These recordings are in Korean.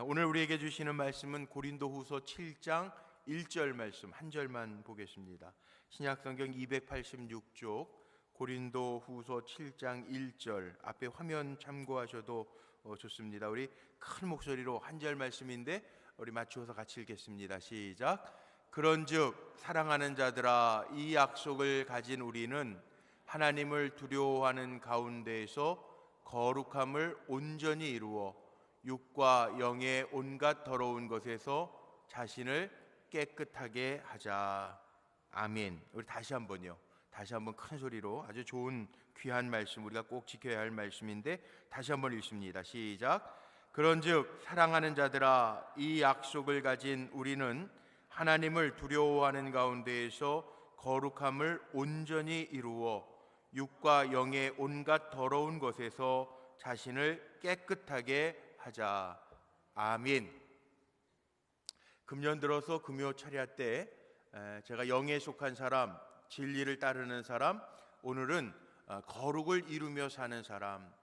오늘 우리에게 주시는 말씀은 고린도후서 7장 1절 말씀 한 절만 보겠습니다. 신약성경 286쪽 고린도후서 7장 1절 앞에 화면 참고하셔도 좋습니다. 우리 큰 목소리로 한 절 말씀인데 우리 맞추어서 같이 읽겠습니다. 시작. 그런즉 사랑하는 자들아, 이 약속을 가진 우리는 하나님을 두려워하는 가운데에서 거룩함을 온전히 이루어 육과 영의 온갖 더러운 것에서 자신을 깨끗하게 하자. 아멘. 우리 다시 한번요. 다시 한번 큰 소리로 아주 좋은 귀한 말씀, 우리가 꼭 지켜야 할 말씀인데 다시 한번 읽습니다. 시작. 그런즉 사랑하는 자들아, 이 약속을 가진 우리는 하나님을 두려워하는 가운데에서 거룩함을 온전히 이루어 육과 영의 온갖 더러운 것에서 자신을 깨끗하게 하자. 아멘. 금년 들어서 금요 철야 때 제가 영에 속한 사람, 진리를 따르는 사람, 오늘은 거룩을 이루며 사는 사람.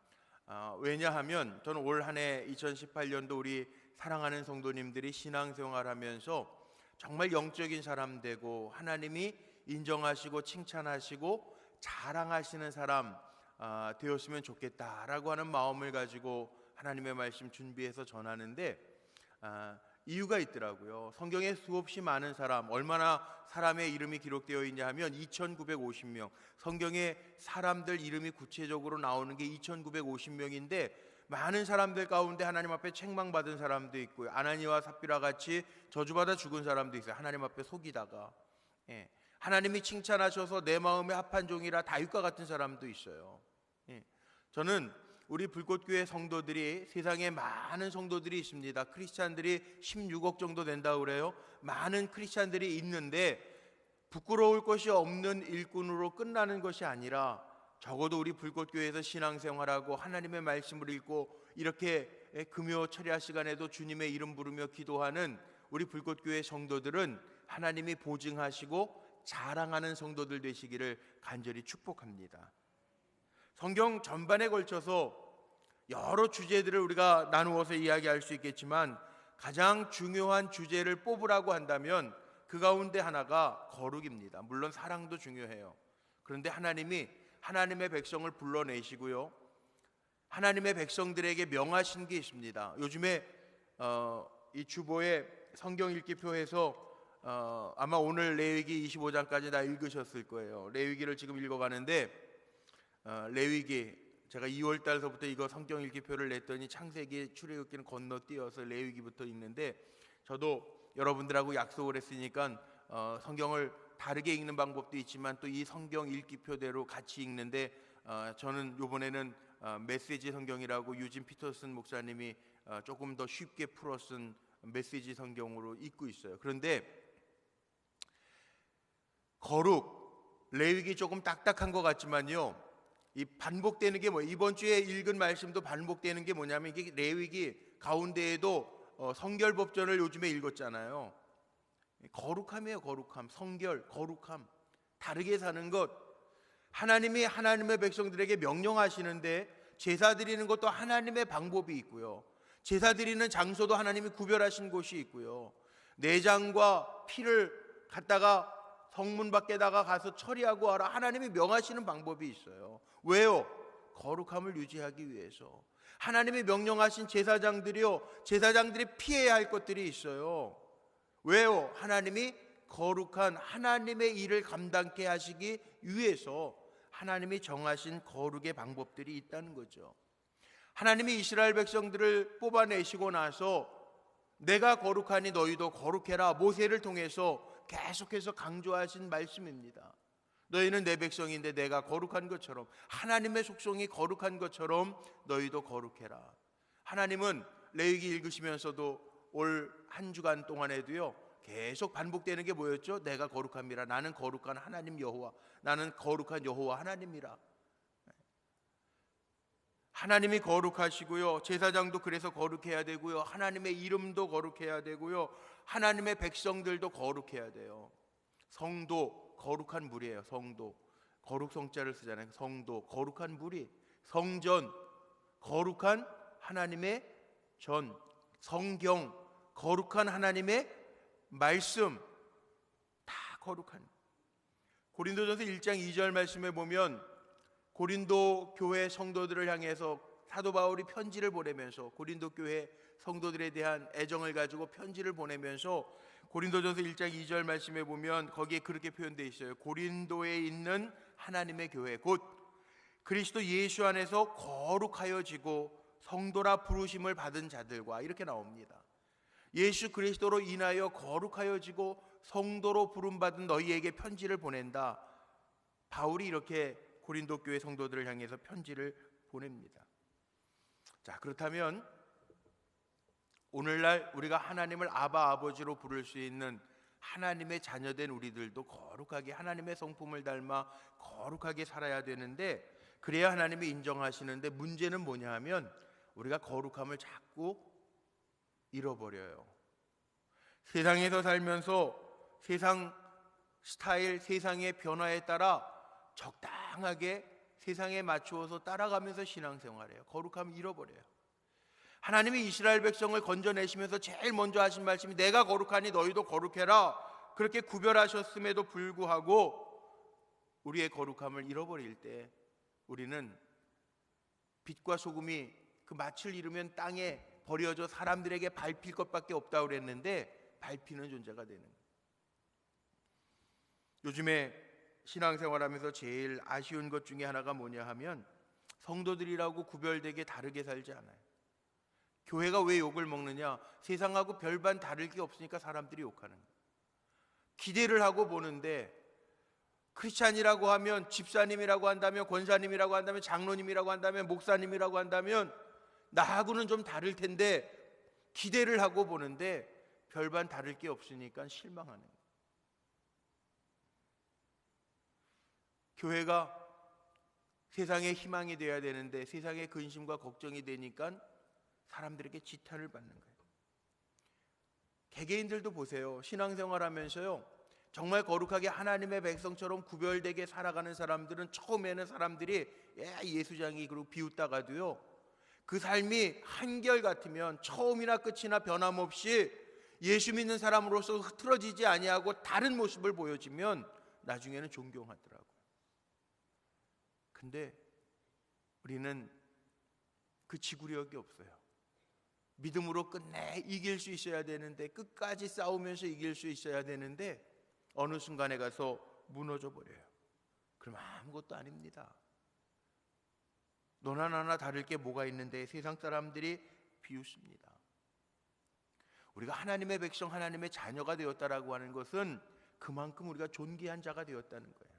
왜냐하면 저는 올 한 해 2018년도 우리 사랑하는 성도님들이 신앙생활하면서 정말 영적인 사람 되고 하나님이 인정하시고 칭찬하시고 자랑하시는 사람 되었으면 좋겠다라고 하는 마음을 가지고 하나님의 말씀 준비해서 전하는데 이유가 있더라고요. 성경에 수없이 많은 사람, 얼마나 사람의 이름이 기록되어 있냐 하면 2950명, 성경에 사람들 이름이 구체적으로 나오는 게 2950명인데 많은 사람들 가운데 하나님 앞에 책망받은 사람도 있고요, 아나니와 삽비라 같이 저주받아 죽은 사람도 있어요. 하나님 앞에 속이다가 하나님이 칭찬하셔서 내 마음에 합한 종이라 다윗과 같은 사람도 있어요. 저는 우리 불꽃교회 성도들이, 세상에 많은 성도들이 있습니다. 크리스찬들이 16억 정도 된다고 그래요. 많은 크리스찬들이 있는데 부끄러울 것이 없는 일꾼으로 끝나는 것이 아니라 적어도 우리 불꽃교회에서 신앙생활하고 하나님의 말씀을 읽고 이렇게 금요 철야 시간에도 주님의 이름 부르며 기도하는 우리 불꽃교회 성도들은 하나님이 보증하시고 자랑하는 성도들 되시기를 간절히 축복합니다. 성경 전반에 걸쳐서 여러 주제들을 우리가 나누어서 이야기할 수 있겠지만 가장 중요한 주제를 뽑으라고 한다면 그 가운데 하나가 거룩입니다. 물론 사랑도 중요해요. 그런데 하나님이 하나님의 백성을 불러내시고요, 하나님의 백성들에게 명하신 게 있습니다. 요즘에 이 주보에 성경 읽기표에서 아마 오늘 레위기 25장까지 다 읽으셨을 거예요. 레위기를 지금 읽어가는데 레위기, 제가 2월 달서부터 이거 성경 읽기표를 냈더니 창세기, 출애굽기는 건너뛰어서 레위기부터 읽는데, 저도 여러분들하고 약속을 했으니까 성경을 다르게 읽는 방법도 있지만 또 이 성경 읽기표대로 같이 읽는데 저는 이번에는 메시지 성경이라고 유진 피터슨 목사님이 조금 더 쉽게 풀어 쓴 메시지 성경으로 읽고 있어요. 그런데 거룩, 레위기 조금 딱딱한 것 같지만요, 이 반복되는 게 뭐예요? 이번 주에 읽은 말씀도 반복되는 게 뭐냐면, 이게 레위기 가운데에도 성결법전을 요즘에 읽었잖아요. 거룩함이에요. 거룩함, 성결, 거룩함, 다르게 사는 것. 하나님이 하나님의 백성들에게 명령하시는데 제사 드리는 것도 하나님의 방법이 있고요, 제사 드리는 장소도 하나님이 구별하신 곳이 있고요, 내장과 피를 갖다가 성문 밖에다가 가서 처리하고 와라, 하나님이 명하시는 방법이 있어요. 왜요? 거룩함을 유지하기 위해서. 하나님이 명령하신 제사장들이요, 제사장들이 피해야 할 것들이 있어요. 왜요? 하나님이 거룩한 하나님의 일을 감당케 하시기 위해서 하나님이 정하신 거룩의 방법들이 있다는 거죠. 하나님이 이스라엘 백성들을 뽑아내시고 나서 내가 거룩하니 너희도 거룩해라, 모세를 통해서 계속해서 강조하신 말씀입니다. 너희는 내 백성인데 내가 거룩한 것처럼, 하나님의 속성이 거룩한 것처럼 너희도 거룩해라. 하나님은 레위기 읽으시면서도 올 한 주간 동안에도요 계속 반복되는 게 뭐였죠? 내가 거룩함이라, 나는 거룩한 하나님 여호와, 나는 거룩한 여호와 하나님이라. 하나님이 거룩하시고요, 제사장도 그래서 거룩해야 되고요, 하나님의 이름도 거룩해야 되고요, 하나님의 백성들도 거룩해야 돼요. 성도, 거룩한 무리예요. 성도, 거룩 성자를 쓰잖아요. 성도, 거룩한 무리. 성전, 거룩한 하나님의 전, 성경, 거룩한 하나님의 말씀, 다 거룩한. 고린도전서 1장 2절 말씀에 보면 고린도 교회 성도들을 향해서 사도 바울이 편지를 보내면서 고린도 교회 성도들에 대한 애정을 가지고 편지를 보내면서 고린도전서 1장 2절 말씀에 보면 거기에 그렇게 표현되어 있어요. 고린도에 있는 하나님의 교회 곧 그리스도 예수 안에서 거룩하여지고 성도라 부르심을 받은 자들과 이렇게 나옵니다. 예수 그리스도로 인하여 거룩하여지고 성도로 부름받은 너희에게 편지를 보낸다. 바울이 이렇게 고린도 교회 성도들을 향해서 편지를 보냅니다. 자, 그렇다면 오늘날 우리가 하나님을 아바 아버지로 부를 수 있는 하나님의 자녀된 우리들도 거룩하게 하나님의 성품을 닮아 거룩하게 살아야 되는데, 그래야 하나님이 인정하시는데, 문제는 뭐냐 하면 우리가 거룩함을 자꾸 잃어버려요. 세상에서 살면서 세상 스타일, 세상의 변화에 따라 적당하게 세상에 맞추어서 따라가면서 신앙생활해요. 거룩함을 잃어버려요. 하나님이 이스라엘 백성을 건져내시면서 제일 먼저 하신 말씀이 내가 거룩하니 너희도 거룩해라, 그렇게 구별하셨음에도 불구하고 우리의 거룩함을 잃어버릴 때 우리는 빛과 소금이 그 맛을 잃으면 땅에 버려져 사람들에게 밟힐 것밖에 없다고 그랬는데 밟히는 존재가 되는 거예요. 요즘에 신앙생활하면서 제일 아쉬운 것 중에 하나가 뭐냐 하면 성도들이라고 구별되게 다르게 살지 않아요. 교회가 왜 욕을 먹느냐? 세상하고 별반 다를 게 없으니까 사람들이 욕하는 거예요. 기대를 하고 보는데 크리스찬이라고 하면, 집사님이라고 한다면, 권사님이라고 한다면, 장로님이라고 한다면, 목사님이라고 한다면 나하고는 좀 다를 텐데 기대를 하고 보는데 별반 다를 게 없으니까 실망하는 거예요. 교회가 세상의 희망이 되어야 되는데 세상의 근심과 걱정이 되니까 사람들에게 지탄을 받는 거예요. 개개인들도 보세요. 신앙생활 하면서요, 정말 거룩하게 하나님의 백성처럼 구별되게 살아가는 사람들은 처음에는 사람들이 예수장이 그러고 비웃다가도요, 그 삶이 한결같으면 처음이나 끝이나 변함없이 예수 믿는 사람으로서 흐트러지지 아니하고 다른 모습을 보여지면 나중에는 존경하더라고요. 근데 우리는 그 지구력이 없어요. 믿음으로 끝내 이길 수 있어야 되는데, 끝까지 싸우면서 이길 수 있어야 되는데 어느 순간에 가서 무너져 버려요. 그럼 아무것도 아닙니다. 너나 나나 다를 게 뭐가 있는데 세상 사람들이 비웃습니다. 우리가 하나님의 백성, 하나님의 자녀가 되었다라고 하는 것은 그만큼 우리가 존귀한 자가 되었다는 거예요.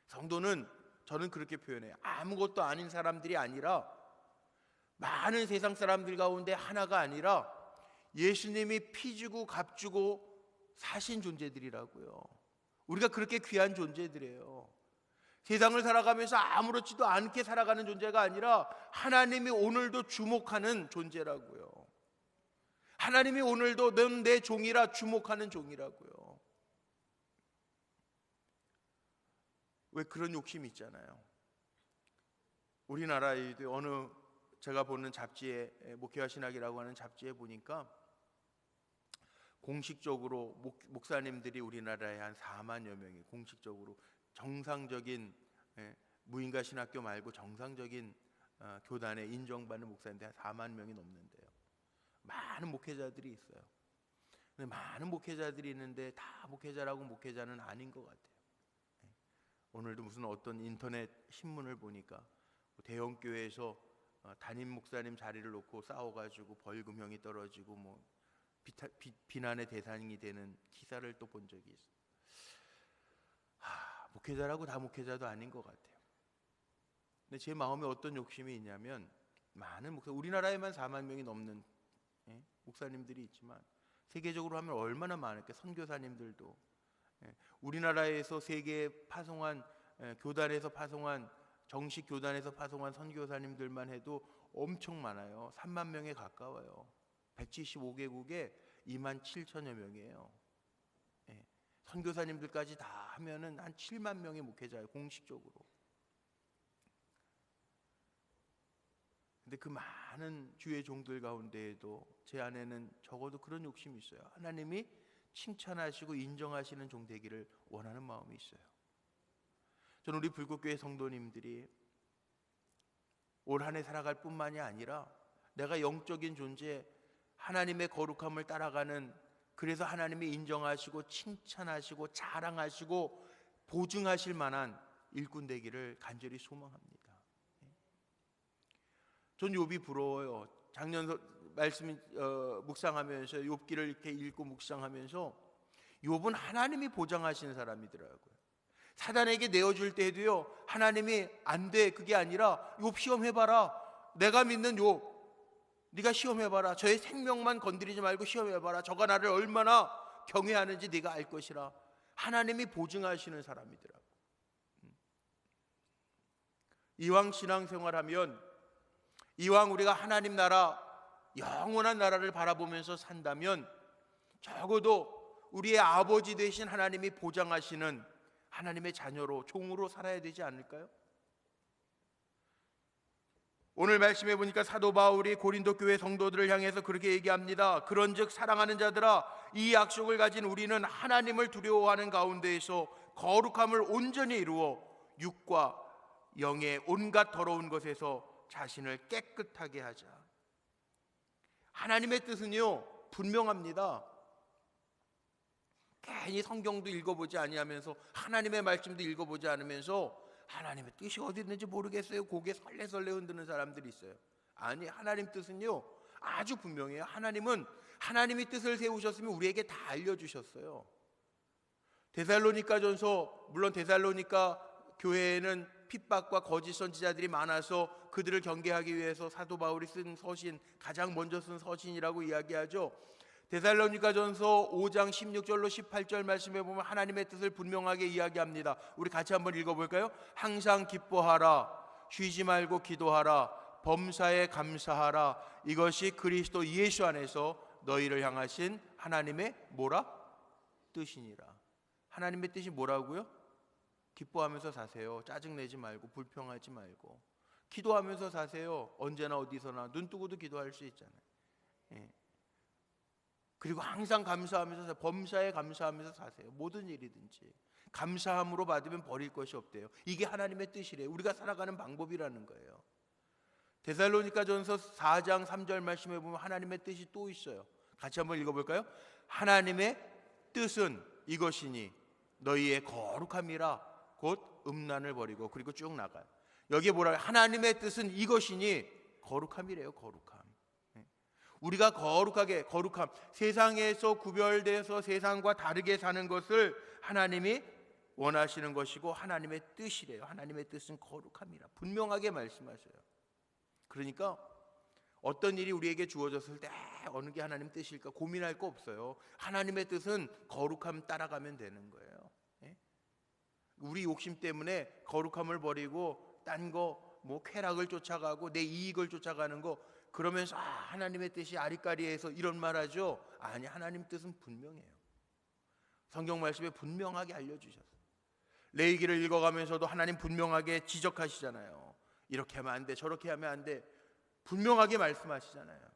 성도는, 저는 그렇게 표현해요, 아무것도 아닌 사람들이 아니라, 많은 세상 사람들 가운데 하나가 아니라 예수님이 피 주고 값 주고 사신 존재들이라고요. 우리가 그렇게 귀한 존재들이에요. 세상을 살아가면서 아무렇지도 않게 살아가는 존재가 아니라 하나님이 오늘도 주목하는 존재라고요. 하나님이 오늘도 넌 내 종이라 주목하는 종이라고요. 왜 그런 욕심이 있잖아요. 우리나라의 어느 제가 보는 잡지에, 목회와 신학이라고 하는 잡지에 보니까 공식적으로 목사님들이 우리나라에 한 4만여 명이 공식적으로 정상적인, 무인가 신학교 말고 정상적인 교단에 인정받는 목사님들이 한 4만 명이 넘는데요. 많은 목회자들이 있어요. 근데 많은 목회자들이 있는데 다 목회자라고 목회자는 아닌 것 같아요. 오늘도 무슨 어떤 인터넷 신문을 보니까 대형 교회에서 담임 목사님 자리를 놓고 싸워가지고 벌금형이 떨어지고 비난의 대상이 되는 기사를 또 본 적이 있어요. 목회자라고 다 목회자도 아닌 것 같아요. 근데 제 마음에 어떤 욕심이 있냐면, 많은 우리나라에만 4만 명이 넘는 목사님들이 있지만 세계적으로 하면 얼마나 많을까. 선교사님들도 우리나라에서 세계에 파송한, 교단에서 파송한, 정식 교단에서 파송한 선교사님들만 해도 엄청 많아요. 3만 명에 가까워요. 175개국에 2만 7천여 명이에요. 선교사님들까지 다 하면은 한 7만 명의 목회자예요, 공식적으로. 근데 그 많은 주의 종들 가운데에도 제 안에는 적어도 그런 욕심이 있어요. 하나님이 칭찬하시고 인정하시는 종 되기를 원하는 마음이 있어요. 저는 우리 불국교회 성도님들이 올 한 해 살아갈 뿐만이 아니라 내가 영적인 존재, 하나님의 거룩함을 따라가는, 그래서 하나님이 인정하시고 칭찬하시고 자랑하시고 보증하실 만한 일꾼 되기를 간절히 소망합니다. 전 욥이 부러워요. 작년 말씀 묵상하면서 욥기를 이렇게 읽고 묵상하면서 욥은 하나님이 보장하시는 사람이더라고요. 사단에게 내어줄 때도요, 하나님이 안 돼, 그게 아니라 욥 시험해봐라, 내가 믿는 욥, 네가 시험해봐라, 저의 생명만 건드리지 말고 시험해봐라, 저가 나를 얼마나 경외하는지 네가 알 것이라. 하나님이 보증하시는 사람이더라고요. 이왕 신앙생활하면, 이왕 우리가 하나님 나라, 영원한 나라를 바라보면서 산다면 적어도 우리의 아버지 되신 하나님이 보장하시는 하나님의 자녀로, 종으로 살아야 되지 않을까요? 오늘 말씀해 보니까 사도 바울이 고린도 교회 성도들을 향해서 그렇게 얘기합니다. 그런즉 사랑하는 자들아, 이 약속을 가진 우리는 하나님을 두려워하는 가운데에서 거룩함을 온전히 이루어 육과 영의 온갖 더러운 것에서 자신을 깨끗하게 하자. 하나님의 뜻은요 분명합니다. 괜히 성경도 읽어보지 아니하면서, 하나님의 말씀도 읽어보지 않으면서 하나님의 뜻이 어디 있는지 모르겠어요, 고개 설레설레 흔드는 사람들이 있어요. 아니, 하나님 뜻은요 아주 분명해요. 하나님은 하나님이 뜻을 세우셨으면 우리에게 다 알려주셨어요. 데살로니가전서, 물론 데살로니가 교회에는 핍박과 거짓 선지자들이 많아서 그들을 경계하기 위해서 사도 바울이 쓴 서신, 가장 먼저 쓴 서신이라고 이야기하죠. 데살로니가전서 5장 16절로 18절 말씀에 보면 하나님의 뜻을 분명하게 이야기합니다. 우리 같이 한번 읽어볼까요? 항상 기뻐하라, 쉬지 말고 기도하라, 범사에 감사하라, 이것이 그리스도 예수 안에서 너희를 향하신 하나님의 뭐라? 뜻이니라. 하나님의 뜻이 뭐라고요? 기뻐하면서 사세요. 짜증내지 말고, 불평하지 말고, 기도하면서 사세요. 언제나 어디서나 눈 뜨고도 기도할 수 있잖아요. 예. 그리고 항상 감사하면서, 범사에 감사하면서 사세요. 모든 일이든지 감사함으로 받으면 버릴 것이 없대요. 이게 하나님의 뜻이래요. 우리가 살아가는 방법이라는 거예요. 데살로니가전서 4장 3절 말씀에 보면 하나님의 뜻이 또 있어요. 같이 한번 읽어볼까요? 하나님의 뜻은 이것이니 너희의 거룩함이라, 곧 음란을 버리고, 그리고 쭉 나가요. 여기에 뭐라, 하나님의 뜻은 이것이니 거룩함이래요. 거룩함. 우리가 거룩하게, 거룩함, 세상에서 구별돼서 세상과 다르게 사는 것을 하나님이 원하시는 것이고 하나님의 뜻이래요. 하나님의 뜻은 거룩함이라 분명하게 말씀하셔요. 그러니까 어떤 일이 우리에게 주어졌을 때 어느 게 하나님 뜻일까 고민할 거 없어요. 하나님의 뜻은 거룩함 따라가면 되는 거예요. 우리 욕심 때문에 거룩함을 버리고 딴 거, 뭐 쾌락을 쫓아가고 내 이익을 쫓아가는 거, 그러면서 하나님의 뜻이 아리까리해서 이런 말 하죠. 아니, 하나님 뜻은 분명해요. 성경 말씀에 분명하게 알려주셨어요. 레위기를 읽어가면서도 하나님 분명하게 지적하시잖아요. 이렇게 하면 안 돼, 저렇게 하면 안 돼, 분명하게 말씀하시잖아요.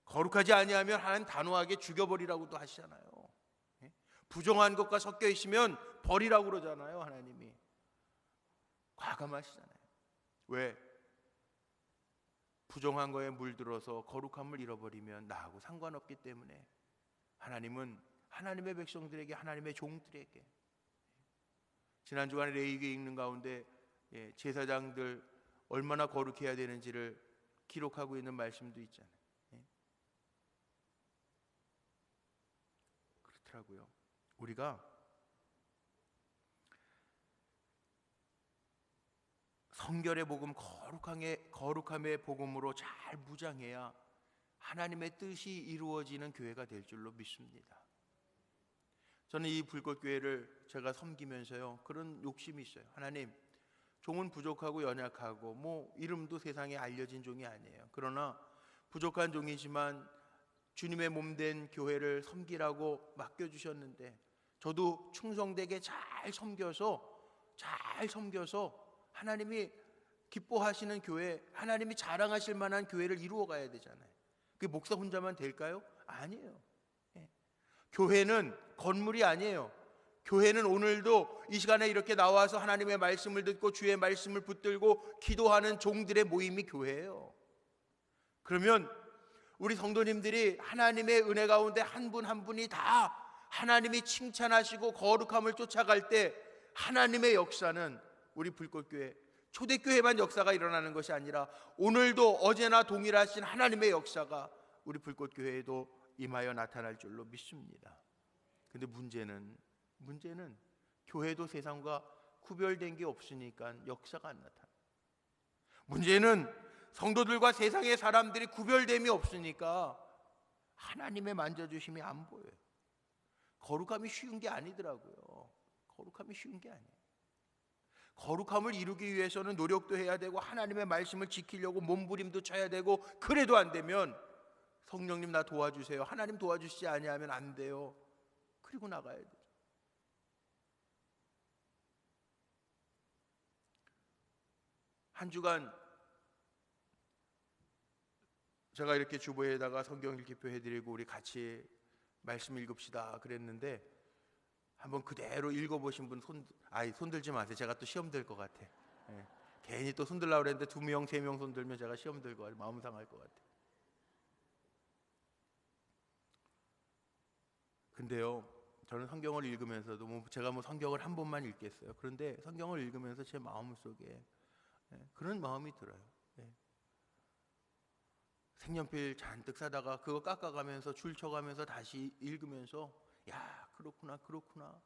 거룩하지 아니하면 하나님 단호하게 죽여버리라고도 하시잖아요. 부정한 것과 섞여 있으면 버리라고 그러잖아요. 하나님이 과감하시잖아요. 왜? 부정한 거에 물들어서 거룩함을 잃어버리면 나하고 상관없기 때문에 하나님은 하나님의 백성들에게, 하나님의 종들에게, 지난 주간에 레위기 읽는 가운데 제사장들 얼마나 거룩해야 되는지를 기록하고 있는 말씀도 있잖아요. 그렇더라고요. 우리가 성결의 복음, 거룩함의 복음으로 잘 무장해야 하나님의 뜻이 이루어지는 교회가 될 줄로 믿습니다. 저는 이 불꽃교회를 제가 섬기면서요 그런 욕심이 있어요. 하나님, 종은 부족하고 연약하고 뭐 이름도 세상에 알려진 종이 아니에요. 그러나 부족한 종이지만 주님의 몸된 교회를 섬기라고 맡겨주셨는데 저도 충성되게 잘 섬겨서 하나님이 기뻐하시는 교회, 하나님이 자랑하실 만한 교회를 이루어 가야 되잖아요. 그게 목사 혼자만 될까요? 아니에요. 교회는 건물이 아니에요. 교회는 오늘도 이 시간에 이렇게 나와서 하나님의 말씀을 듣고 주의 말씀을 붙들고 기도하는 종들의 모임이 교회예요. 그러면 우리 성도님들이 하나님의 은혜 가운데 한 분 한 분이 다 하나님이 칭찬하시고 거룩함을 쫓아갈 때 하나님의 역사는 우리 불꽃교회 초대교회만 역사가 일어나는 것이 아니라 오늘도 어제나 동일하신 하나님의 역사가 우리 불꽃교회에도 임하여 나타날 줄로 믿습니다. 근데 문제는 교회도 세상과 구별된 게 없으니까 역사가 안 나타나. 문제는 성도들과 세상의 사람들이 구별됨이 없으니까 하나님의 만져주심이 안 보여요. 거룩함이 쉬운 게 아니더라고요. 거룩함이 쉬운 게 아니에요. 거룩함을 이루기 위해서는 노력도 해야 되고 하나님의 말씀을 지키려고 몸부림도 쳐야 되고, 그래도 안 되면 성령님 나 도와주세요, 하나님 도와주시지 아니하면 안 돼요. 그리고 나가야 돼요. 한 주간 제가 이렇게 주보에다가 성경 읽기표 해드리고 우리 같이 말씀 읽읍시다 그랬는데, 한번 그대로 읽어보신 분 손 들지 마세요. 제가 또 시험 될 것 같아. 괜히 또 손 들려고 그랬는데 2명, 3명 손 들면 제가 시험 될 것 같아. 마음 상할 것 같아. 근데요, 저는 성경을 읽으면서도 제가 성경을 한 번만 읽겠어요. 그런데 성경을 읽으면서 제 마음속에 그런 마음이 들어요. 색연필 잔뜩 사다가 그거 깎아가면서 줄 쳐가면서 다시 읽으면서, 야, 그렇구나.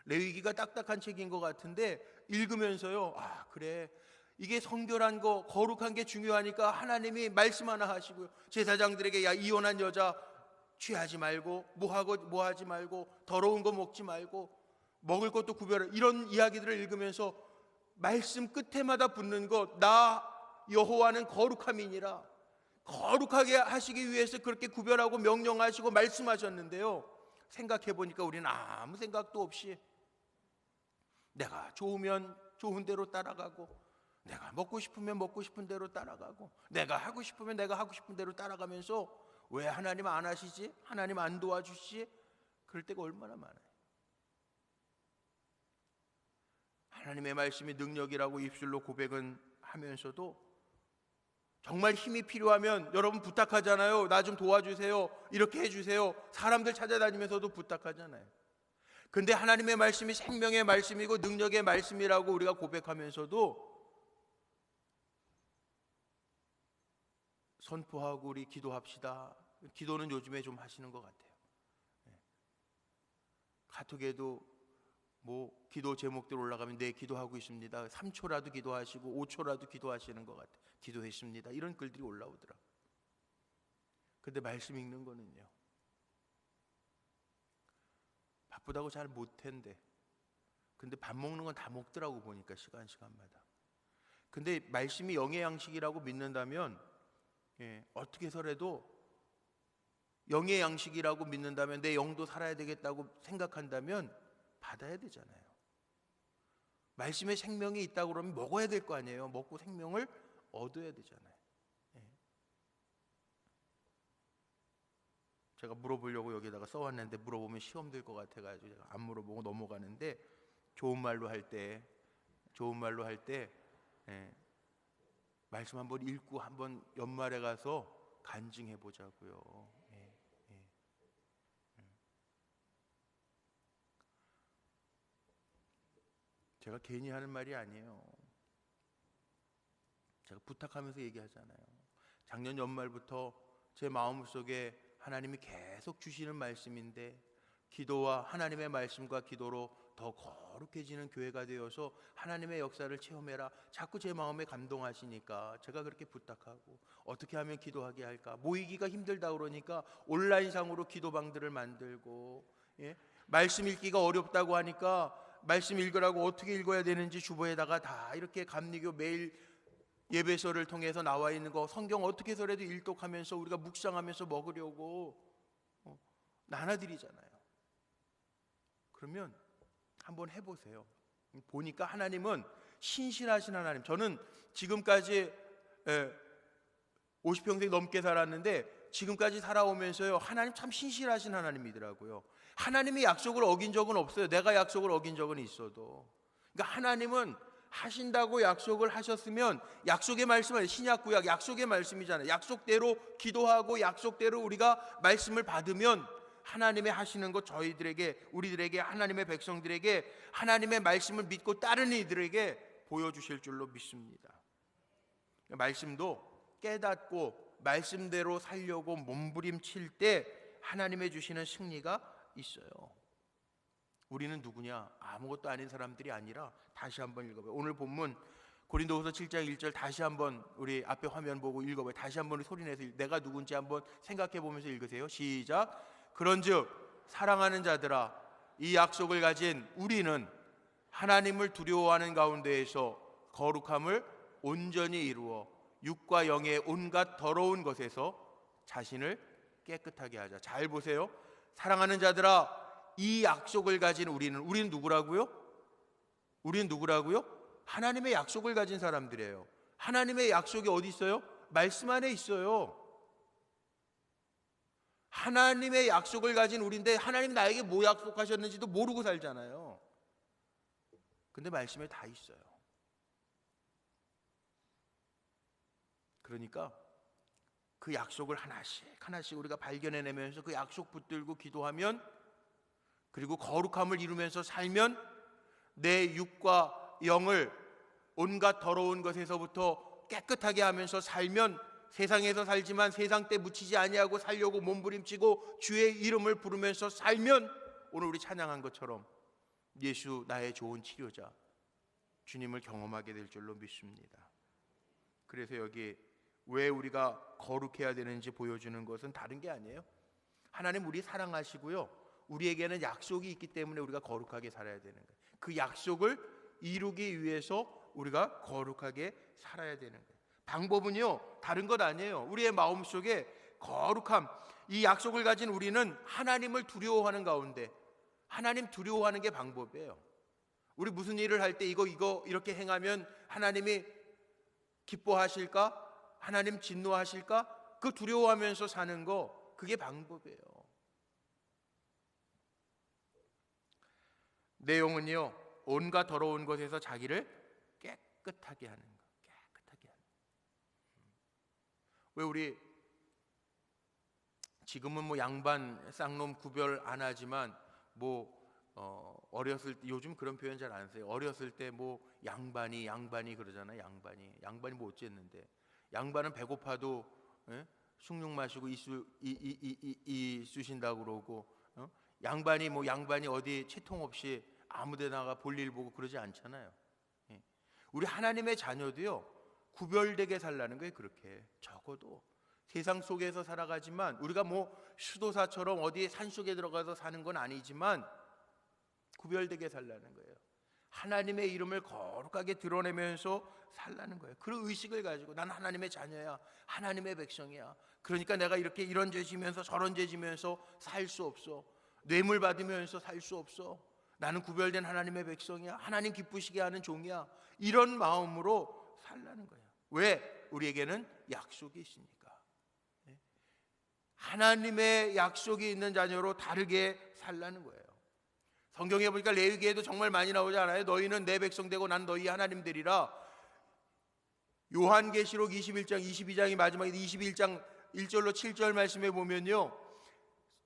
레위기가 딱딱한 책인 것 같은데 읽으면서요, 아, 그래, 이게 성결한 거, 거룩한 게 중요하니까 하나님이 말씀 하나 하시고요, 제사장들에게 야, 이혼한 여자 취하지 말고, 뭐 하지 말고, 더러운 거 먹지 말고, 먹을 것도 구별해, 이런 이야기들을 읽으면서 말씀 끝에마다 붙는 것, 나 여호와는 거룩함이니라. 거룩하게 하시기 위해서 그렇게 구별하고 명령하시고 말씀하셨는데요, 생각해 보니까 우리는 아무 생각도 없이 내가 좋으면 좋은 대로 따라가고, 내가 먹고 싶으면 먹고 싶은 대로 따라가고, 내가 하고 싶으면 내가 하고 싶은 대로 따라가면서 왜 하나님 안 하시지? 하나님 안 도와주시지? 그럴 때가 얼마나 많아요. 하나님의 말씀이 능력이라고 입술로 고백은 하면서도 정말 힘이 필요하면 여러분 부탁하잖아요. 나 좀 도와주세요, 이렇게 해주세요. 사람들 찾아다니면서도 부탁하잖아요. 근데 하나님의 말씀이 생명의 말씀이고 능력의 말씀이라고 우리가 고백하면서도 선포하고 우리 기도합시다. 기도는 요즘에 좀 하시는 것 같아요. 카톡에도 기도 제목들 올라가면 네, 기도하고 있습니다, 3초라도 기도하시고 5초라도 기도하시는 것 같아요, 기도했습니다, 이런 글들이 올라오더라고요. 근데 말씀 읽는 거는요, 바쁘다고 잘 못한데, 근데 밥 먹는 건 다 먹더라고 보니까 시간마다. 근데 말씀이 영의 양식이라고 믿는다면, 어떻게 해서라도 영의 양식이라고 믿는다면, 내 영도 살아야 되겠다고 생각한다면 받아야 되잖아요. 말씀에 생명이 있다고 그러면 먹어야 될 거 아니에요. 먹고 생명을 얻어야 되잖아요. 제가 물어보려고 여기다가 써왔는데 물어보면 시험 될 것 같아가지고 제가 안 물어보고 넘어가는데, 좋은 말로 할 때 말씀 한번 읽고 한번 연말에 가서 간증해 보자고요. 제가 괜히 하는 말이 아니에요. 제가 부탁하면서 얘기하잖아요. 작년 연말부터 제 마음속에 하나님이 계속 주시는 말씀인데, 기도와 하나님의 말씀과 기도로 더 거룩해지는 교회가 되어서 하나님의 역사를 체험해라. 자꾸 제 마음에 감동하시니까 제가 그렇게 부탁하고, 어떻게 하면 기도하게 할까? 모이기가 힘들다 그러니까 온라인상으로 기도방들을 만들고, 말씀 읽기가 어렵다고 하니까 말씀 읽으라고 어떻게 읽어야 되는지 주보에다가 다 이렇게 감리교 매일 예배서를 통해서 나와 있는 거, 성경 어떻게 해서라도 일독하면서 우리가 묵상하면서 먹으려고 나눠드리잖아요. 그러면 한번 해보세요. 보니까 하나님은 신실하신 하나님. 저는 지금까지 50평생 넘게 살았는데 지금까지 살아오면서요, 하나님 참 신실하신 하나님이더라고요. 하나님이 약속을 어긴 적은 없어요. 내가 약속을 어긴 적은 있어도. 그러니까 하나님은 하신다고 약속을 하셨으면, 약속의 말씀은 신약 구약 약속의 말씀이잖아요. 약속대로 기도하고 약속대로 우리가 말씀을 받으면 하나님의 하시는 것, 저희들에게, 우리들에게, 하나님의 백성들에게 하나님의 말씀을 믿고 따르는 이들에게 보여주실 줄로 믿습니다. 말씀도 깨닫고 말씀대로 살려고 몸부림칠 때 하나님의 주시는 승리가 있어요. 우리는 누구냐? 아무것도 아닌 사람들이 아니라, 다시 한번 읽어봐요. 오늘 본문 고린도후서 7장 1절 다시 한번 우리 앞에 화면 보고 읽어봐요. 다시 한번 소리내서 내가 누군지 한번 생각해 보면서 읽으세요. 시작. 그런즉 사랑하는 자들아, 이 약속을 가진 우리는 하나님을 두려워하는 가운데에서 거룩함을 온전히 이루어 육과 영의 온갖 더러운 것에서 자신을 깨끗하게 하자. 잘 보세요. 사랑하는 자들아, 이 약속을 가진 우리는 누구라고요? 우리는 누구라고요? 하나님의 약속을 가진 사람들이에요. 하나님의 약속이 어디 있어요? 말씀 안에 있어요. 하나님의 약속을 가진 우리인데 하나님 나에게 뭐 약속하셨는지도 모르고 살잖아요. 근데 말씀에 다 있어요. 그러니까 그 약속을 하나씩 하나씩 우리가 발견해내면서 그 약속 붙들고 기도하면, 그리고 거룩함을 이루면서 살면, 내 육과 영을 온갖 더러운 것에서부터 깨끗하게 하면서 살면, 세상에서 살지만 세상 때 묻히지 아니하고 살려고 몸부림치고 주의 이름을 부르면서 살면, 오늘 우리 찬양한 것처럼 예수 나의 좋은 치료자, 주님을 경험하게 될 줄로 믿습니다. 그래서 여기 왜 우리가 거룩해야 되는지 보여주는 것은 다른 게 아니에요. 하나님 우리 사랑하시고요, 우리에게는 약속이 있기 때문에 우리가 거룩하게 살아야 되는 거예요. 그 약속을 이루기 위해서 우리가 거룩하게 살아야 되는 거예요. 방법은요, 다른 것 아니에요. 우리의 마음속에 거룩함, 이 약속을 가진 우리는 하나님을 두려워하는 가운데, 하나님 두려워하는 게 방법이에요. 우리 무슨 일을 할 때 이거 이렇게 행하면 하나님이 기뻐하실까? 하나님 진노하실까? 그 두려워하면서 사는 거, 그게 방법이에요. 내용은요, 온갖 더러운 것에서 자기를 깨끗하게 하는 거. 깨끗하게 하는 거. 왜 우리 지금은 뭐 양반 쌍놈 구별 안 하지만 어렸을 때, 요즘 그런 표현 잘 안 써요. 어렸을 때 뭐 양반이 그러잖아요. 양반이 뭐 어쨌는데, 양반은 배고파도 숭늉 마시고 이쑤신다고 그러고, 양반이 어디 채통 없이 아무데나가 볼일 보고 그러지 않잖아요. 우리 하나님의 자녀도요, 구별되게 살라는 거예요. 그렇게 적어도 세상 속에서 살아가지만, 우리가 뭐 수도사처럼 어디 산속에 들어가서 사는 건 아니지만 구별되게 살라는 거예요. 하나님의 이름을 거룩하게 드러내면서 살라는 거예요. 그 의식을 가지고 난 하나님의 자녀야, 하나님의 백성이야. 그러니까 내가 이렇게 이런 죄 지면서 저런 죄 지면서 살 수 없어. 뇌물 받으면서 살 수 없어. 나는 구별된 하나님의 백성이야, 하나님 기쁘시게 하는 종이야. 이런 마음으로 살라는 거예요. 왜? 우리에게는 약속이 있으니까. 하나님의 약속이 있는 자녀로 다르게 살라는 거예요. 성경에 보니까 레위기에도 정말 많이 나오지 않아요? 너희는 내 백성 되고 난 너희 하나님 되리라. 요한계시록 21장 22장이 마지막에 21장 1절로 7절 말씀에 보면요,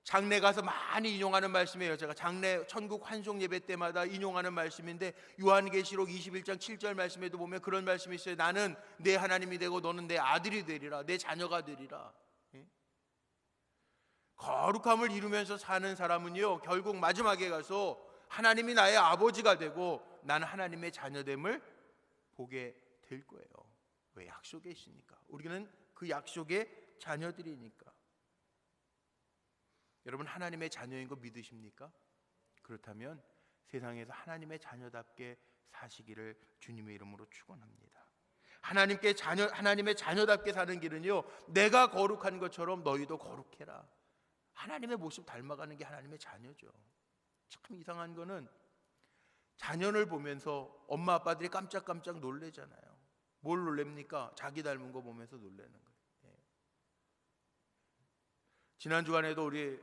장례 가서 많이 인용하는 말씀이에요. 제가 장례 천국 환송 예배 때마다 인용하는 말씀인데, 요한계시록 21장 7절 말씀에도 보면 그런 말씀이 있어요. 나는 내 하나님이 되고 너는 내 아들이 되리라, 내 자녀가 되리라. 거룩함을 이루면서 사는 사람은요, 결국 마지막에 가서 하나님이 나의 아버지가 되고 나는 하나님의 자녀됨을 보게 될 거예요. 왜? 약속에 있으니까. 우리는 그 약속의 자녀들이니까. 여러분, 하나님의 자녀인 거 믿으십니까? 그렇다면 세상에서 하나님의 자녀답게 사시기를 주님의 이름으로 축원합니다. 하나님의 자녀답게 사는 길은요, 내가 거룩한 것처럼 너희도 거룩해라. 하나님의 모습 닮아가는 게 하나님의 자녀죠. 참 이상한 거는 자녀를 보면서 엄마 아빠들이 깜짝깜짝 놀래잖아요. 뭘 놀랍니까? 자기 닮은 거 보면서 놀라는 거예요. 예. 지난 주간에도 우리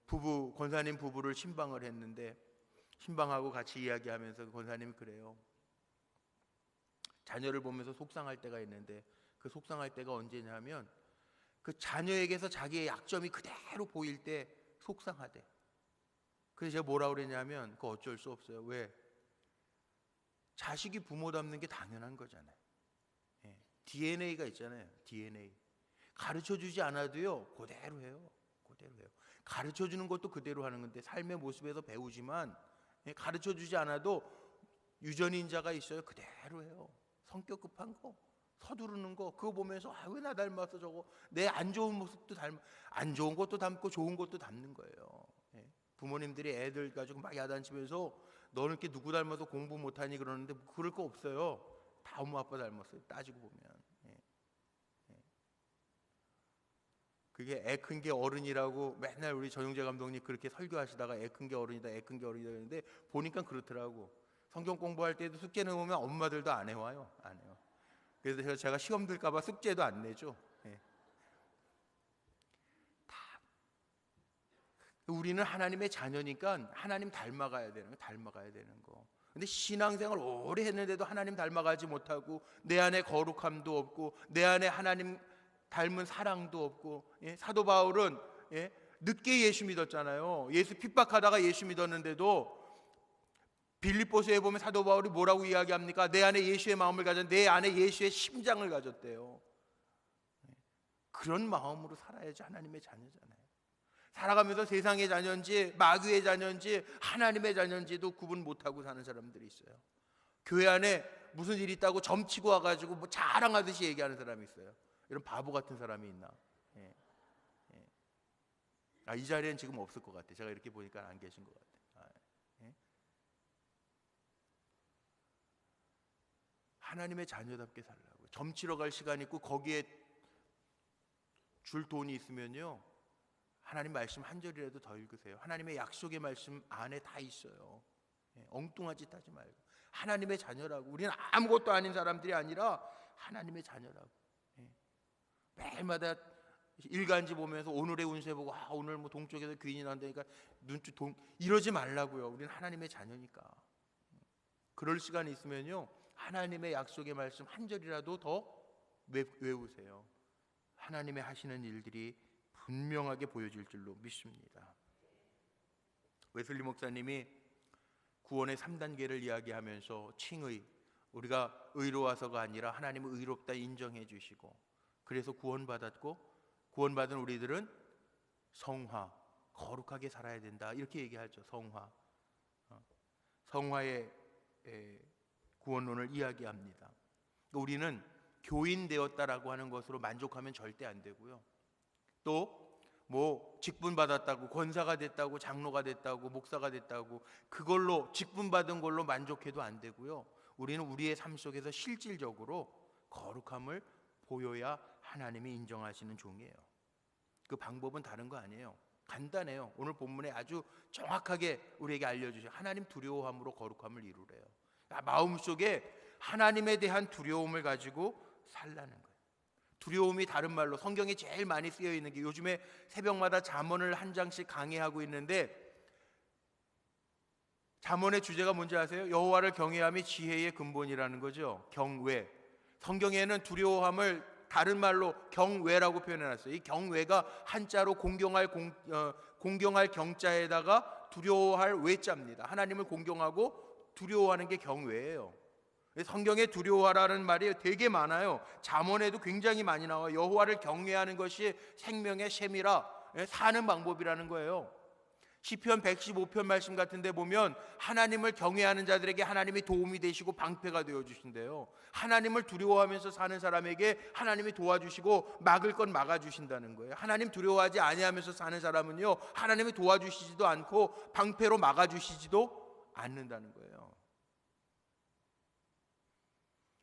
부부, 권사님 부부를 신방을 했는데, 신방하고 같이 이야기하면서 그 권사님이 그래요. 자녀를 보면서 속상할 때가 있는데, 그 속상할 때가 언제냐면 그 자녀에게서 자기의 약점이 그대로 보일 때 속상하대. 그래서 제가 뭐라고 그랬냐면, 그거 어쩔 수 없어요. 왜? 자식이 부모 닮는 게 당연한 거잖아요. 예. DNA가 있잖아요. DNA. 가르쳐주지 않아도요, 그대로 해요. 그대로 해요. 가르쳐주는 것도 그대로 하는 건데, 삶의 모습에서 배우지만, 가르쳐주지 않아도 유전인자가 있어요. 그대로 해요. 성격 급한 거, 서두르는 거, 그거 보면서 왜 나 닮았어 저거. 내 안 좋은 모습도 안 좋은 것도 닮고 좋은 것도 닮는 거예요. 예. 부모님들이 애들 가지고 막 야단치면서 너는 이렇게 누구 닮아서 공부 못하니 그러는데, 그럴 거 없어요. 다 엄마 아빠 닮았어요. 따지고 보면. 예. 예. 그게 애 큰 게 어른이라고 맨날 우리 전용재 감독님 그렇게 설교하시다가 애 큰 게 어른이다, 애 큰 게 어른이다 했는데, 보니까 그렇더라고. 성경 공부할 때도 숙제 내오면 엄마들도 안 해와요. 안 해요. 그래서 제가 시험 들까봐 숙제도 안 내죠. 예. 우리는 하나님의 자녀니까 하나님 닮아가야 되는 거, 닮아가야 되는 거. 근데 신앙생활 오래 했는데도 하나님 닮아가지 못하고, 내 안에 거룩함도 없고, 내 안에 하나님 닮은 사랑도 없고. 예? 사도 바울은 늦게 예수 믿었잖아요. 예수 핍박하다가 예수 믿었는데도 빌립보서에 보면 사도 바울이 뭐라고 이야기합니까? 내 안에 예수의 마음을 가졌, 내 안에 예수의 심장을 가졌대요. 그런 마음으로 살아야지 하나님의 자녀잖아요. 살아가면서 세상의 자녀인지 마귀의 자녀인지 하나님의 자녀인지도 구분 못하고 사는 사람들이 있어요. 교회 안에 무슨 일 있다고 점치고 와가지고 뭐 자랑하듯이 얘기하는 사람이 있어요. 이런 바보 같은 사람이 있나? 예. 예. 이 자리엔 지금 없을 것 같아요. 제가 이렇게 보니까 안 계신 것 같아요. 예. 하나님의 자녀답게 살라고. 점치러 갈 시간 있고 거기에 줄 돈이 있으면요, 하나님 말씀 한 절이라도 더 읽으세요. 하나님의 약속의 말씀 안에 다 있어요. 엉뚱한 짓 하지 말고 하나님의 자녀라고. 우리는 아무것도 아닌 사람들이 아니라 하나님의 자녀라고. 매일마다 일간지 보면서 오늘의 운세 보고 오늘 뭐 동쪽에서 귀인이 난다니까 눈치 이러지 말라고요. 우리는 하나님의 자녀니까. 그럴 시간이 있으면요, 하나님의 약속의 말씀 한 절이라도 더 외우세요. 하나님의 하시는 일들이 분명하게 보여질 줄로 믿습니다. 웨슬리 목사님이 구원의 3단계를 이야기하면서 칭의, 우리가 의로워서가 아니라 하나님을 의롭다 인정해 주시고, 그래서 구원받았고, 구원받은 우리들은 성화, 거룩하게 살아야 된다, 이렇게 얘기하죠. 성화의 구원론을 이야기합니다. 우리는 교인 되었다라고 하는 것으로 만족하면 절대 안 되고요. 또 뭐 직분 받았다고, 권사가 됐다고, 장로가 됐다고, 목사가 됐다고 그걸로 직분 받은 걸로 만족해도 안 되고요. 우리는 우리의 삶 속에서 실질적으로 거룩함을 보여야 하나님이 인정하시는 종이에요. 그 방법은 다른 거 아니에요. 간단해요. 오늘 본문에 아주 정확하게 우리에게 알려주셔요. 하나님 두려워함으로 거룩함을 이루래요. 마음속에 하나님에 대한 두려움을 가지고 살라는 거예요. 두려움이 다른 말로 성경에 제일 많이 쓰여 있는 게, 요즘에 새벽마다 잠언을 한 장씩 강의하고 있는데, 잠언의 주제가 뭔지 아세요? 여호와를 경외함이 지혜의 근본이라는 거죠. 경외. 성경에는 두려워함을 다른 말로 경외라고 표현해놨어요. 이 경외가 한자로 공경할 경자에다가 두려워할 외자입니다. 하나님을 공경하고 두려워하는 게 경외예요. 성경에 두려워하라는 말이 되게 많아요. 잠언에도 굉장히 많이 나와요. 여호와를 경외하는 것이 생명의 셈이라, 사는 방법이라는 거예요. 시편 115편 말씀 같은 데 보면 하나님을 경외하는 자들에게 하나님이 도움이 되시고 방패가 되어 주신대요. 하나님을 두려워하면서 사는 사람에게 하나님이 도와주시고 막을 건 막아주신다는 거예요. 하나님 두려워하지 아니하면서 사는 사람은요, 하나님이 도와주시지도 않고 방패로 막아주시지도 않는다는 거예요.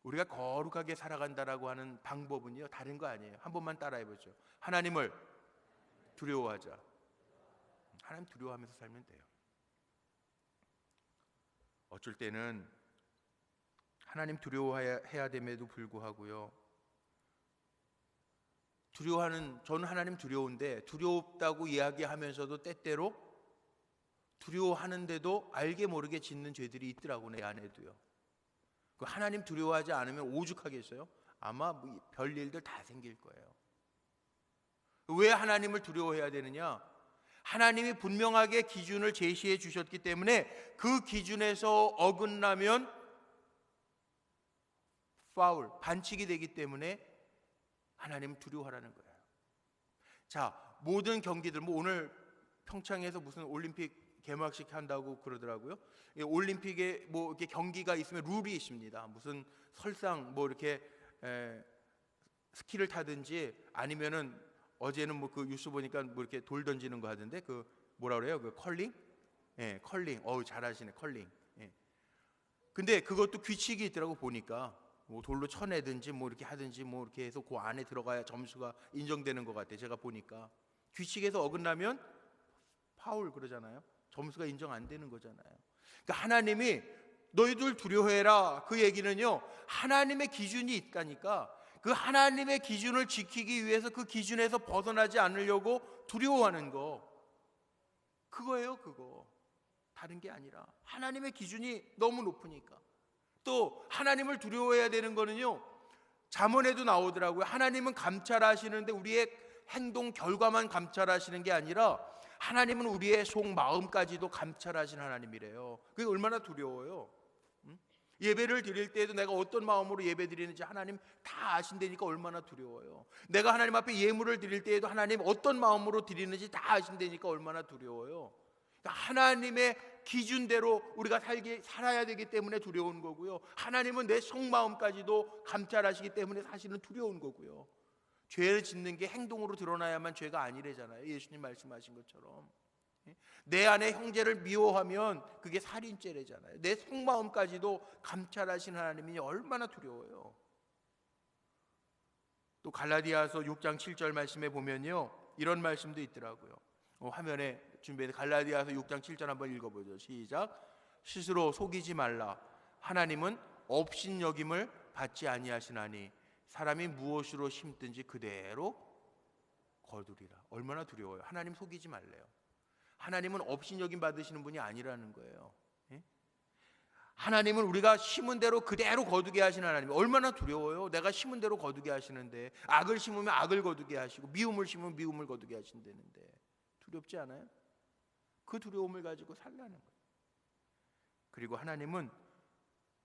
우리가 거룩하게 살아간다라고 하는 방법은요, 다른 거 아니에요. 한 번만 따라해보죠. 하나님을 두려워하자. 하나님 두려워하면서 살면 돼요. 어쩔 때는 하나님 두려워해야 됨에도 불구하고요, 저는 하나님 두려운데 두렵다고 이야기하면서도 때때로 두려워하는데도 알게 모르게 짓는 죄들이 있더라고요. 내 안에도요. 그 하나님 두려워하지 않으면 오죽하겠어요? 아마 뭐 별일들 다 생길 거예요. 왜 하나님을 두려워해야 되느냐? 하나님이 분명하게 기준을 제시해 주셨기 때문에 그 기준에서 어긋나면 파울, 반칙이 되기 때문에 하나님을 두려워하라는 거예요. 자, 모든 경기들, 뭐 오늘 평창에서 무슨 올림픽 개막식 한다고 그러더라고요. 올림픽에 뭐 이렇게 경기가 있으면 룰이 있습니다. 무슨 설상 뭐 이렇게 스키를 타든지 아니면은 어제는 뭐 그 뉴스 보니까 뭐 이렇게 돌 던지는 거 하던데 그 뭐라 그래요? 그 컬링? 예, 컬링. 잘하시네, 컬링. 예. 근데 그것도 규칙이 있더라고 보니까. 뭐 돌로 쳐내든지 뭐 이렇게 하든지 뭐 이렇게 해서 그 안에 들어가야 점수가 인정되는 것 같아요. 제가 보니까 규칙에서 어긋나면 파울 그러잖아요. 점수가 인정 안 되는 거잖아요. 그러니까 하나님이 너희들 두려워해라 그 얘기는요, 하나님의 기준이 있다니까 그 하나님의 기준을 지키기 위해서 그 기준에서 벗어나지 않으려고 두려워하는 거, 그거예요. 그거 다른 게 아니라 하나님의 기준이 너무 높으니까. 또 하나님을 두려워해야 되는 거는요, 잠언에도 나오더라고요. 하나님은 감찰하시는데 우리의 행동 결과만 감찰하시는 게 아니라 하나님은 우리의 속마음까지도 감찰하시는 하나님이래요. 그게 얼마나 두려워요. 예배를 드릴 때에도 내가 어떤 마음으로 예배 드리는지 하나님 다 아신다니까 얼마나 두려워요. 내가 하나님 앞에 예물을 드릴 때에도 하나님 어떤 마음으로 드리는지 다 아신다니까 얼마나 두려워요. 하나님의 기준대로 우리가 살아야 되기 때문에 두려운 거고요, 하나님은 내 속마음까지도 감찰하시기 때문에 사실은 두려운 거고요. 죄를 짓는 게 행동으로 드러나야만 죄가 아니래잖아요. 예수님 말씀하신 것처럼 내 안에 형제를 미워하면 그게 살인죄래잖아요. 내 속마음까지도 감찰하신 하나님이 얼마나 두려워요. 또 갈라디아서 6장 7절 말씀에 보면요, 이런 말씀도 있더라고요. 화면에 준비해 갈라디아서 6장 7절 한번 읽어보죠. 시작. 스스로 속이지 말라. 하나님은 업신여김을 받지 아니하시나니 사람이 무엇으로 심든지 그대로 거두리라. 얼마나 두려워요. 하나님 속이지 말래요. 하나님은 업신여김 받으시는 분이 아니라는 거예요. 하나님은 우리가 심은 대로 그대로 거두게 하시는 하나님. 얼마나 두려워요. 내가 심은 대로 거두게 하시는데, 악을 심으면 악을 거두게 하시고 미움을 심으면 미움을 거두게 하신다는데 두렵지 않아요? 그 두려움을 가지고 살라는 거예요. 그리고 하나님은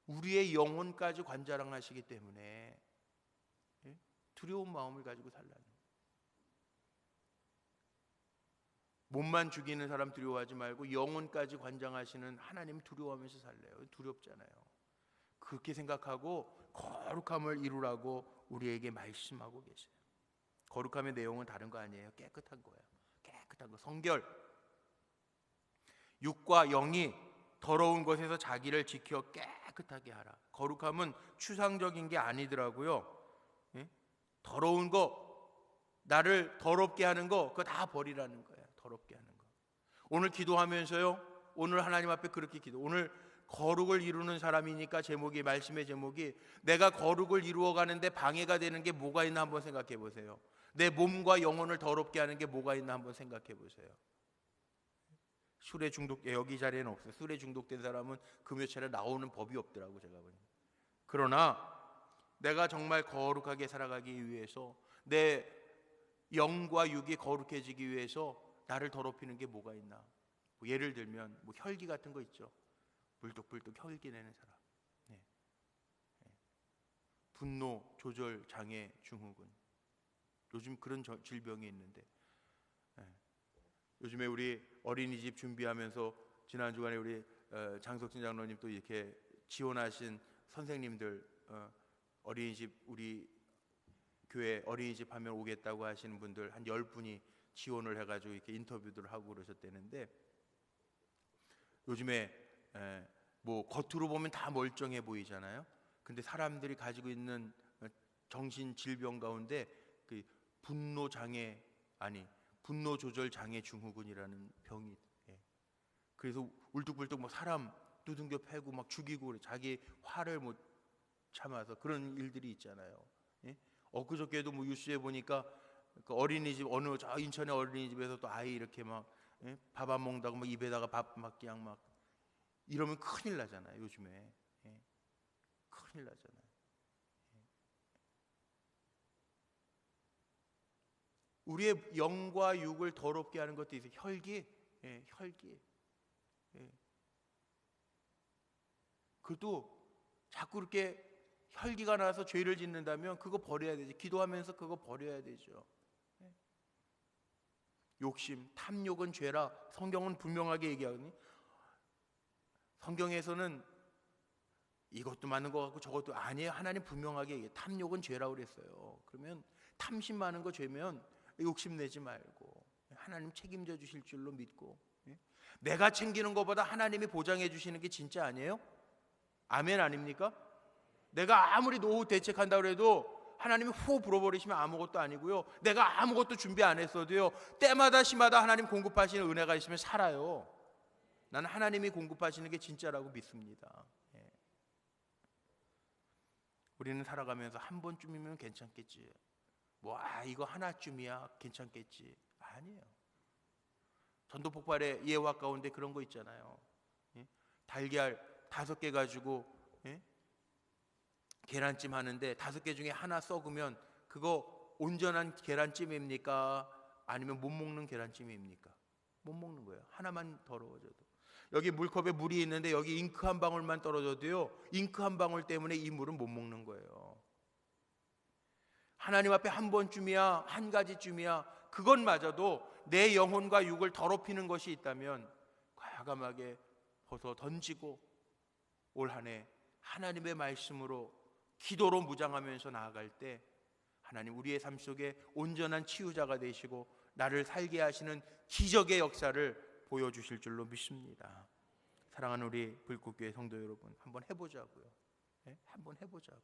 우리의 영혼까지 관자랑하시기 때문에 두려운 마음을 가지고 살라는 거예요. 몸만 죽이는 사람 두려워하지 말고 영혼까지 관장하시는 하나님 두려워하면서 살래요. 두렵잖아요. 그렇게 생각하고 거룩함을 이루라고 우리에게 말씀하고 계세요. 거룩함의 내용은 다른 거 아니에요. 깨끗한 거예요. 깨끗한 거. 성결. 육과 영이 더러운 것에서 자기를 지켜 깨끗하게 하라. 거룩함은 추상적인 게 아니더라고요. 더러운 거, 나를 더럽게 하는 거, 그거 다 버리라는 거예요. 더럽게 하는 거. 오늘 기도하면서요, 오늘 하나님 앞에 그렇게 오늘 거룩을 이루는 사람이니까 제목이, 말씀의 제목이 내가 거룩을 이루어가는데 방해가 되는 게 뭐가 있나 한번 생각해 보세요. 내 몸과 영혼을 더럽게 하는 게 뭐가 있나 한번 생각해 보세요. 술에 여기 자리에는 없어요. 술에 중독된 사람은 금요철에 나오는 법이 없더라고 제가 보니까. 그러나 내가 정말 거룩하게 살아가기 위해서, 내 영과 육이 거룩해지기 위해서 나를 더럽히는 게 뭐가 있나. 뭐 예를 들면 뭐 혈기 같은 거 있죠. 불뚝불뚝 혈기 내는 사람. 분노 조절 장애 증후군. 요즘 그런 질병이 있는데, 요즘에 우리 어린이집 준비하면서 지난 주간에 우리 장석진 장로님 또 이렇게 지원하신 선생님들, 어린이집, 우리 교회 어린이집 하면 오겠다고 하시는 분들 한 10분이 지원을 해가지고 이렇게 인터뷰들을 하고 그러셨다는데, 요즘에 뭐 겉으로 보면 다 멀쩡해 보이잖아요. 근데 사람들이 가지고 있는 정신 질병 가운데 그 분노 조절 장애 증후군이라는 병이, 그래서 울뚝불뚝 뭐 사람 두둥겨 패고 막 죽이고 그래. 자기 화를 못 참아서 그런 일들이 있잖아요. 예? 엊그저께도 뭐 뉴스에 보니까 그 어린이집 어느 저 인천의 어린이집에서 또 아이 이렇게 막 밥 안 먹는다고 막 입에다가 밥 막 그냥 막 이러면 큰일 나잖아요. 요즘에 큰일 나잖아요. 우리의 영과 육을 더럽게 하는 것도 있어요. 혈기, 혈기. 그것도 자꾸 이렇게 혈기가 나서 죄를 짓는다면 그거 버려야 되지. 기도하면서 그거 버려야 되죠. 욕심, 탐욕은 죄라. 성경은 분명하게 얘기하거든요. 성경에서는 이것도 맞는 것 같고 저것도 아니에요. 하나님 분명하게 얘기해요. 탐욕은 죄라고 그랬어요. 그러면 탐심 많은 거 죄면 욕심내지 말고 하나님 책임져 주실 줄로 믿고, 내가 챙기는 것보다 하나님이 보장해 주시는 게 진짜 아니에요? 아멘 아닙니까? 내가 아무리 노후 대책한다고 해도 하나님이 후 불어버리시면 아무것도 아니고요. 내가 아무것도 준비 안 했어도요, 때마다 시마다 하나님 공급하시는 은혜가 있으면 살아요. 나는 하나님이 공급하시는 게 진짜라고 믿습니다. 우리는 살아가면서 한 번쯤이면 괜찮겠지. 이거 하나쯤이야 괜찮겠지. 아니에요. 전도 폭발의 예화 가운데 그런 거 있잖아요. 달걀 5개 가지고 계란찜 하는데 5개 중에 하나 썩으면 그거 온전한 계란찜입니까? 아니면 못 먹는 계란찜입니까? 못 먹는 거예요. 하나만 더러워져도. 여기 물컵에 물이 있는데 여기 잉크 한 방울만 떨어져도요, 잉크 한 방울 때문에 이 물은 못 먹는 거예요. 하나님 앞에 한 번쯤이야, 한 가지쯤이야, 그것마저도 내 영혼과 육을 더럽히는 것이 있다면 과감하게 벗어 던지고 올 한 해 하나님의 말씀으로 기도로 무장하면서 나아갈 때 하나님 우리의 삶 속에 온전한 치유자가 되시고 나를 살게 하시는 기적의 역사를 보여주실 줄로 믿습니다. 사랑하는 우리 불꽃교회 성도 여러분, 한번 해보자고요. 한번 해보자고.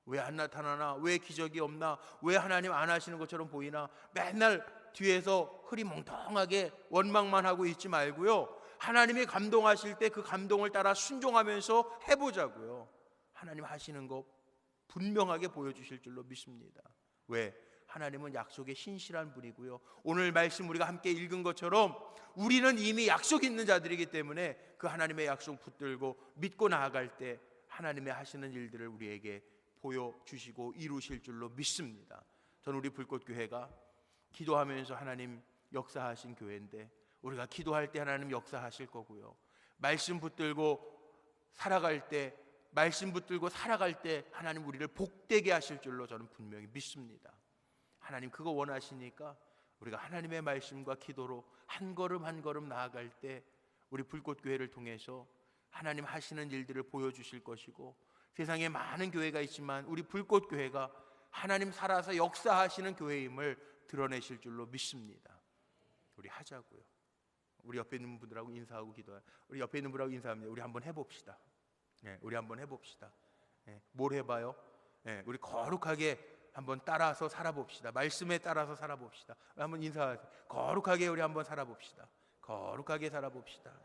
왜 안 나타나나? 왜 기적이 없나? 왜 하나님 안 하시는 것처럼 보이나? 맨날 뒤에서 흐리멍텅하게 원망만 하고 있지 말고요, 하나님이 감동하실 때 그 감동을 따라 순종하면서 해보자고요. 하나님 하시는 거 분명하게 보여주실 줄로 믿습니다. 왜? 하나님은 약속에 신실한 분이고요, 오늘 말씀 우리가 함께 읽은 것처럼 우리는 이미 약속 있는 자들이기 때문에 그 하나님의 약속 붙들고 믿고 나아갈 때 하나님의 하시는 일들을 우리에게 보여주시고 이루실 줄로 믿습니다. 저는 우리 불꽃교회가 기도하면서 하나님 역사하신 교회인데, 우리가 기도할 때 하나님 역사하실 거고요, 말씀 붙들고 살아갈 때, 말씀 붙들고 살아갈 때 하나님 우리를 복되게 하실 줄로 저는 분명히 믿습니다. 하나님 그거 원하시니까 우리가 하나님의 말씀과 기도로 한 걸음 한 걸음 나아갈 때 우리 불꽃교회를 통해서 하나님 하시는 일들을 보여주실 것이고, 세상에 많은 교회가 있지만 우리 불꽃교회가 하나님 살아서 역사하시는 교회임을 드러내실 줄로 믿습니다. 우리 하자고요. 우리 옆에 있는 분들하고 인사하고 기도해요. 우리 옆에 있는 분하고 인사합니다. 우리 한번 해봅시다. 우리 한번 해봅시다. 뭘 해봐요? 우리 거룩하게 한번 따라서 살아봅시다. 말씀에 따라서 살아봅시다. 한번 인사하세요. 거룩하게 우리 한번 살아봅시다. 거룩하게 살아봅시다.